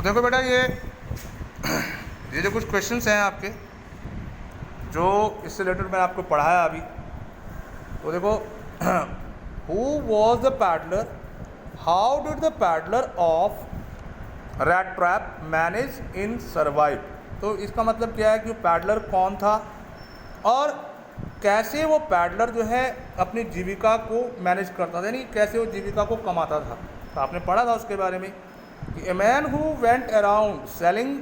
देखो बेटा, ये जो कुछ क्वेश्चंस हैं आपके, जो इससे रिलेटेड मैंने आपको पढ़ाया अभी, तो देखो who was the peddler, how did the peddler of rat trap manage in survive. तो इसका मतलब क्या है कि वो पैडलर कौन था और कैसे वो पैडलर जो है अपनी जीविका को मैनेज करता था, यानी कैसे वो जीविका को कमाता था। तो आपने पढ़ा था उसके बारे में कि a man who went around selling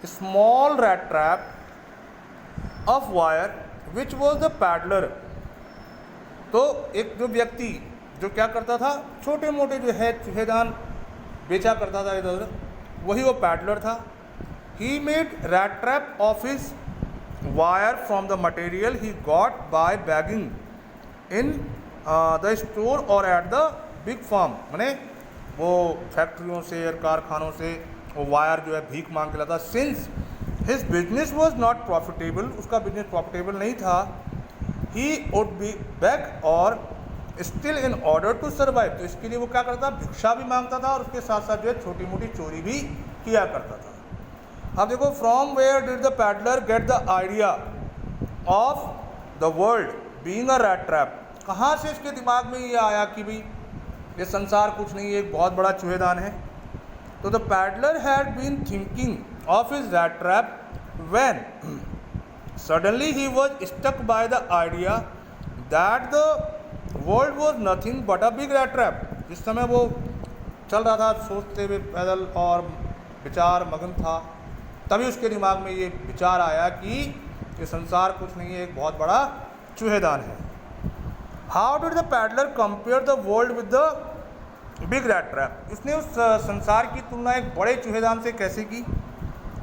small rat trap of wire which was the peddler. तो एक जो व्यक्ति जो क्या करता था, छोटे मोटे जो है चूहेदान बेचा करता था इधर उधर, वही वो पैडलर था। He made rat trap of his wire from the material he got by begging in the store और एट द बिग फार्म। मैंने वो फैक्ट्रियों से और कारखानों से वो वायर जो है भीख मांग के लाता। Since his business was not profitable, उसका बिजनेस प्रॉफिटेबल नहीं था, ही वुड बी बैक और still in order to survive. तो इसके लिए वो क्या करता, भिक्षा भी मांगता था और उसके साथ साथ जो है छोटी मोटी चोरी भी किया करता था। अब देखो, from where did the peddler get the idea of the world being a rat trap. कहाँ से इसके दिमाग में ये आया कि भाई ये संसार कुछ नहीं, एक बहुत बड़ा चूहेदान है। तो the peddler had been thinking of his rat trap when suddenly he was struck by the idea that the world was nothing but a big rat trap. जिस समय वो चल रहा था सोचते हुए पैदल और विचार मगन था, तभी उसके दिमाग में ये विचार आया कि ये संसार कुछ नहीं है, एक बहुत बड़ा चूहेदान है। How did the peddler compare the world with the big rat trap. उसने उस संसार की तुलना एक बड़े चूहेदान से कैसे की।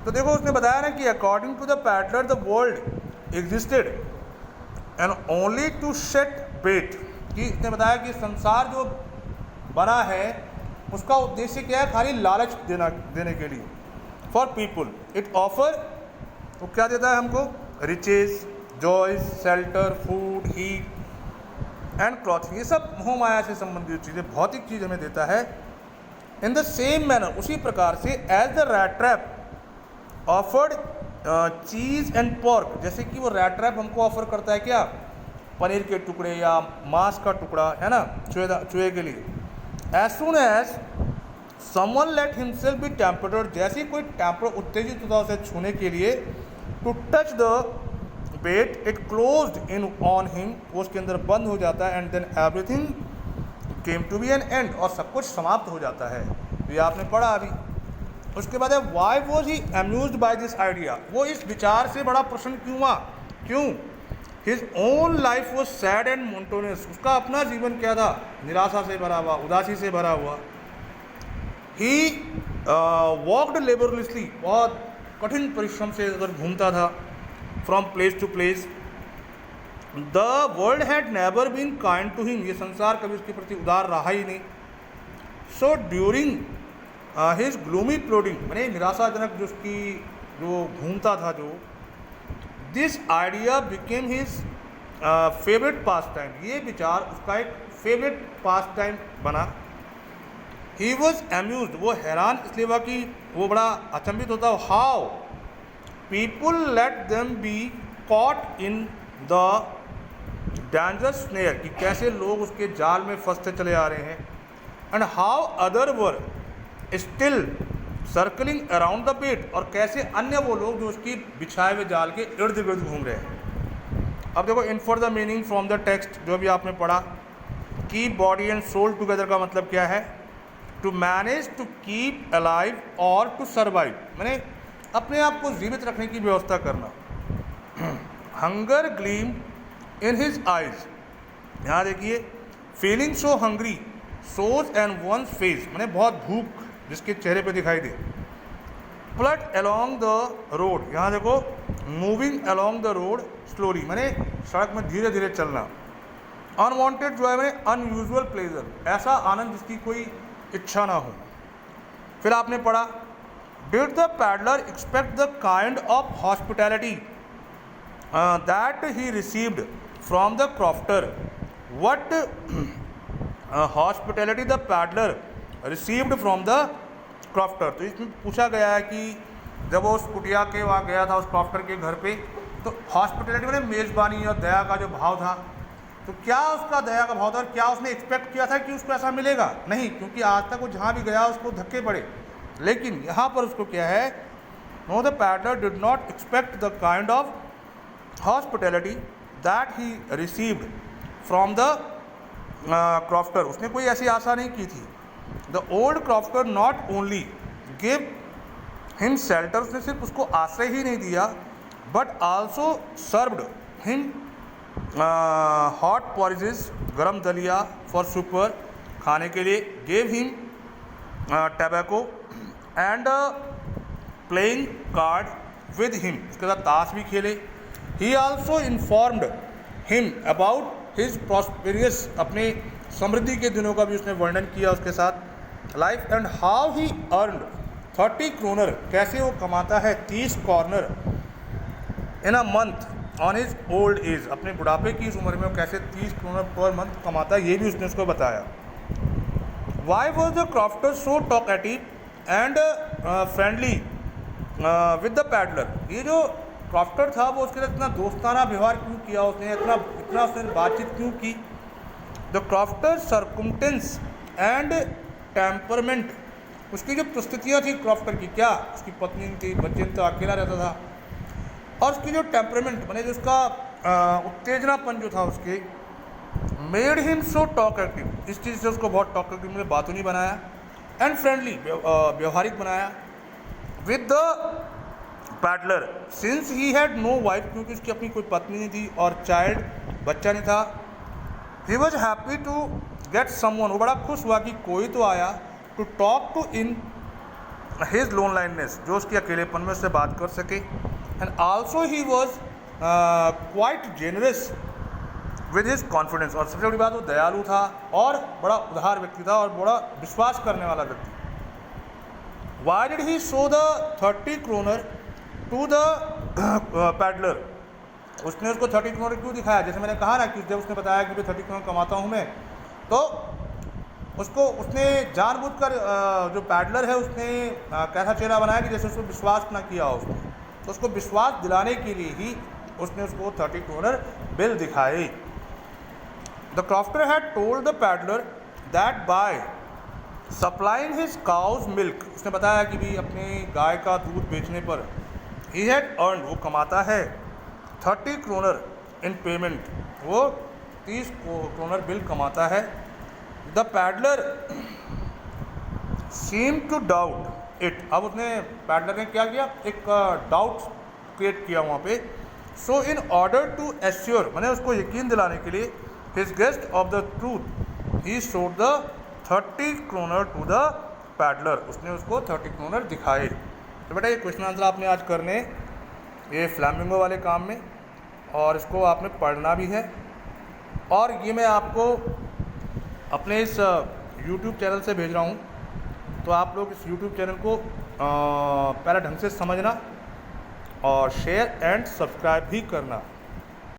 तो देखो, उसने बताया ना कि according to the peddler the world existed and only to set bet. कि उसने बताया कि संसार जो बना है उसका उद्देश्य क्या है, खाली लालच देने के लिए। फॉर पीपुल इट ऑफर, वो क्या देता है हमको, riches, joys, shelter, food, heat and clothing. ये सब मोह माया से संबंधित चीज़ें, भौतिक चीज़ हमें देता है। इन द सेम मैनर, उसी प्रकार से as the rat trap offered cheese and pork, जैसे कि वो रैट ट्रैप हमको ऑफर करता है क्या, पनीर के टुकड़े या मांस का टुकड़ा, है ना, चूहे के लिए। As soon as someone let himself be tempted, जैसे कोई टेम्पर उत्तेजित होता है उसे छूने के लिए, to touch the bait it closed in on him, वो उसके अंदर बंद हो जाता है। And then everything came to be an end, और सब कुछ समाप्त हो जाता है। ये आपने पढ़ा अभी। उसके बाद है why was he amused by this idea, वो इस विचार से बड़ा प्रसन्न क्यों हुआ, क्यों। His own life was sad and monotonous, उसका अपना जीवन क्या था, निराशा से भरा हुआ, उदासी से भरा हुआ। ही वॉकड लेबरलेसली, बहुत कठिन परिश्रम से अगर घूमता था, from place to place. The world had never been kind to him, ये संसार कभी उसके प्रति उदार रहा ही नहीं। So during his gloomy plodding, मैंने निराशाजनक जो उसकी जो घूमता था, जो this idea became his favourite pastime, ये विचार उसका एक फेवरेट पास टाइम बना। ही वॉज अम्यूज्ड, वो हैरान इसलिए हुआ कि वो बड़ा अचंभित होता, how people let them be caught in the dangerous snare, कि कैसे लोग उसके जाल में फंसते चले आ रहे हैं। And how other were still circling around the bet, और कैसे अन्य वो लोग जो उसकी बिछाए हुए जाल के इर्द गिर्द घूम रहे हैं। अब देखो, in for the meaning from the text, जो भी आपने पढ़ा कि बॉडी एंड सोल टुगेदर का मतलब क्या है, to manage, to keep alive और टू सर्वाइव, मैंने अपने आप को जीवित रखने की व्यवस्था करना। Hunger gleam in his eyes, यहाँ देखिए, feeling so hungry shows and one's face, मैंने बहुत भूख जिसके चेहरे पे दिखाई दे। फ्लट अलॉन्ग द रोड, यहाँ देखो, moving along the road slowly, मैंने सड़क में धीरे धीरे चलना। अनवांटेड जो है, मैंने अनयूजुअल प्लेजर, ऐसा आनंद जिसकी कोई इच्छा ना हो। फिर आपने पढ़ा, did the peddler expect the kind of hospitality that he received from the crofter. What hospitality the peddler received from the crofter. तो इसमें पूछा गया है कि जब वो उस कुटिया के वहाँ गया था, उस क्रॉफ्टर के घर पे, तो हॉस्पिटैलिटी में मेज़बानी और दया का जो भाव था, तो क्या उसका दया का भाव था और क्या उसने एक्सपेक्ट किया था कि उसको ऐसा मिलेगा? नहीं, क्योंकि आज तक वो जहाँ भी गया उसको धक्के पड़े। लेकिन यहाँ पर उसको क्या है, no the peddler did not expect the kind of hospitality that he received from the crofter. उसने कोई ऐसी आशा नहीं की थी। The old crofter not only give him shelter, उसने सिर्फ उसको आश्रय ही नहीं दिया, but also served him hot porridges, गर्म दलिया फॉर सुपर, खाने के लिए, gave him tobacco and playing card with him, उसके साथ ताश भी खेले। He also informed him about his prosperous, अपने समृद्धि के दिनों का भी उसने वर्णन किया उसके साथ। Life and how he earned 30 kronor, कैसे वो कमाता है 30 corner in a month on his old age, अपने बुढ़ापे की इस उम्र में वो कैसे 30 क्रोनर पर मंथ कमाता है, ये भी उसने उसको बताया। Why was the crofter so talkative and friendly with the peddler, ये जो क्रॉफ्टर था वो उसके साथ इतना दोस्ताना व्यवहार क्यों किया, उसने इतना उसने बातचीत क्यों की? द क्रॉफ्टर सर्कमटेंस एंड टेम्परमेंट, उसकी जो परिस्थितियाँ थी क्रॉफ्टर की, क्या उसकी पत्नी थी, बच्चे थे, अकेला रहता था, और उसकी जो टेम्परमेंट बने, जो उसका उत्तेजनापन जो था उसके, मेड हिम सो टॉकेटिव, इस चीज़ से उसको बहुत टॉकेटिव में बातूनी बनाया, एंड फ्रेंडली, व्यवहारिक बनाया, with the peddler since he had no wife, क्योंकि उसकी अपनी कोई पत्नी नहीं थी और चाइल्ड, बच्चा नहीं था। He was happy to get someone, वो बड़ा खुश हुआ कि कोई तो आया, to talk to in his loneliness, जो उसके अकेलेपन में उससे बात कर सके। And also he was quite generous with his confidence, और सबसे बड़ी बात वो दयालु था और बड़ा उदार व्यक्ति था और बड़ा विश्वास करने वाला व्यक्ति। Why did he show the 30 kronor to the peddler, उसने उसको 30 क्रोनर क्यों दिखाया? जैसे मैंने कहा ना कि जब उसने बताया कि मैं 30 क्रोनर कमाता हूँ मैं, तो उसको उसने जानबूझकर जो पैडलर है उसने कैसा चेहरा बनाया कि जैसे उसको विश्वास ना किया हो उसने, तो उसको विश्वास दिलाने के लिए ही उसने उसको 30 क्रोनर बिल दिखाई। The crofter had told the peddler that by supplying his cows milk, उसने बताया कि भी अपने गाय का दूध बेचने पर ही हैड अर्न, वो कमाता है 30 क्रोनर इन पेमेंट, वो 30 क्रोनर बिल कमाता है। The peddler seem to doubt it, अब उसने पैडलर ने क्या किया, एक डाउट क्रिएट किया वहाँ पे। So in order to assure, मैंने उसको यकीन दिलाने के लिए, his guest of the truth he showed the 30 kronor to the peddler, उसने उसको 30 क्रोनर दिखाए। तो बेटा ये क्वेश्चन आंसर आपने आज करने, ये फ्लैमिंगो वाले काम में, और इसको आपने पढ़ना भी है। और ये मैं आपको अपने इस YouTube चैनल से भेज रहा हूँ, तो आप लोग इस YouTube चैनल को पहले ढंग से समझना और शेयर एंड सब्सक्राइब भी करना।